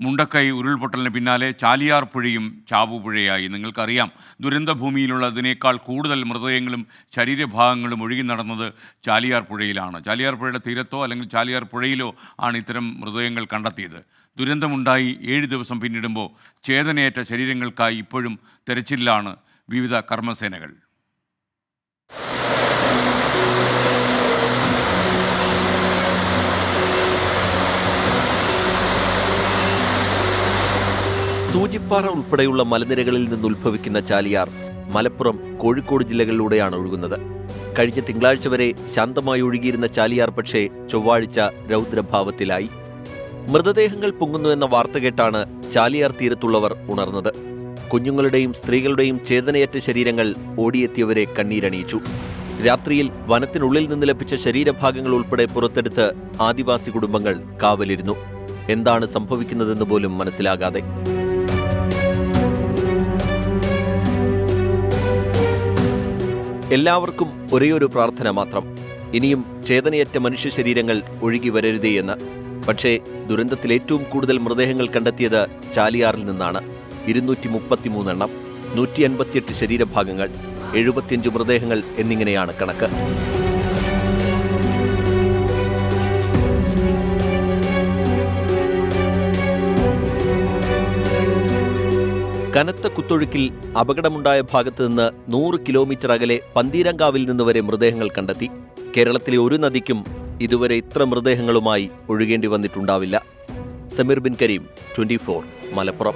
മുണ്ടക്കൈ ഉരുൾപൊട്ടലിന് പിന്നാലെ ചാലിയാർ പുഴയും ചാവുപുഴയായി. നിങ്ങൾക്കറിയാം, ദുരന്തഭൂമിയിലുള്ളതിനേക്കാൾ കൂടുതൽ മൃതദേഹങ്ങളും ശരീരഭാഗങ്ങളും ഒഴുകി നടന്നത് ചാലിയാർ പുഴയിലാണ്. ചാലിയാർ പുഴയുടെ തീരത്തോ അല്ലെങ്കിൽ ചാലിയാർ പുഴയിലോ ആണ് ഇത്തരം മൃതദേഹങ്ങൾ കണ്ടെത്തിയത്. ദുരന്തമുണ്ടായി 7 ദിവസം പിന്നിടുമ്പോൾ ചേതനയേറ്റ ശരീരങ്ങൾക്കായി ഇപ്പോഴും തെരച്ചിലാണ് വിവിധ കർമ്മസേനകൾ. സൂചിപ്പാറ ഉൾപ്പെടെയുള്ള മലനിരകളിൽ നിന്നുത്ഭവിക്കുന്ന ചാലിയാർ മലപ്പുറം, കോഴിക്കോട് ജില്ലകളിലൂടെയാണ് ഒഴുകുന്നത്. കഴിഞ്ഞ തിങ്കളാഴ്ച വരെ ശാന്തമായി ഒഴുകിയിരുന്ന ചാലിയാർ പക്ഷേ ചൊവ്വാഴ്ച രൗദ്രഭാവത്തിലായി. മൃതദേഹങ്ങൾ പൊങ്ങുന്നുവെന്ന വാർത്ത കേട്ടാണ് ചാലിയാർ തീരത്തുള്ളവർ ഉണർന്നത്. കുഞ്ഞുങ്ങളുടെയും സ്ത്രീകളുടെയും ചേതനയറ്റ ശരീരങ്ങൾ ഓടിയെത്തിയവരെ കണ്ണീരണിയിച്ചു. രാത്രിയിൽ വനത്തിനുള്ളിൽ നിന്ന് ലഭിച്ച ശരീരഭാഗങ്ങൾ ഉൾപ്പെടെ പുറത്തെടുത്ത് ആദിവാസി കുടുംബങ്ങൾ കാവലിരുന്നു. എന്താണ് സംഭവിക്കുന്നതെന്ന് പോലും മനസ്സിലാകാതെ. എല്ലാവർക്കും ഒരേയൊരു പ്രാർത്ഥന മാത്രം: ഇനിയും ചേതനയറ്റ മനുഷ്യ ശരീരങ്ങൾ ഒഴുകി വരരുതേ എന്ന്. പക്ഷേ ദുരന്തത്തിൽ ഏറ്റവും കൂടുതൽ മൃതദേഹങ്ങൾ കണ്ടെത്തിയത് ചാലിയാറിൽ നിന്നാണ്. 233 എണ്ണം, 158 ശരീരഭാഗങ്ങൾ, 75 മൃതദേഹങ്ങൾ എന്നിങ്ങനെയാണ് കണക്ക്. കനത്ത കുത്തൊഴുക്കിൽ അപകടമുണ്ടായ ഭാഗത്ത് നിന്ന് 100 കിലോമീറ്റർ അകലെ പന്തീരങ്കാവിൽ നിന്ന് വരെ മൃതദേഹങ്ങൾ കണ്ടെത്തി. കേരളത്തിലെ ഒരു നദിക്കും ഇതുവരെ ഇത്ര മൃതദേഹങ്ങളുമായി ഒഴുകേണ്ടി വന്നിട്ടുണ്ടാവില്ല. സമീർ ബിൻ കരീം, 24, മലപ്പുറം.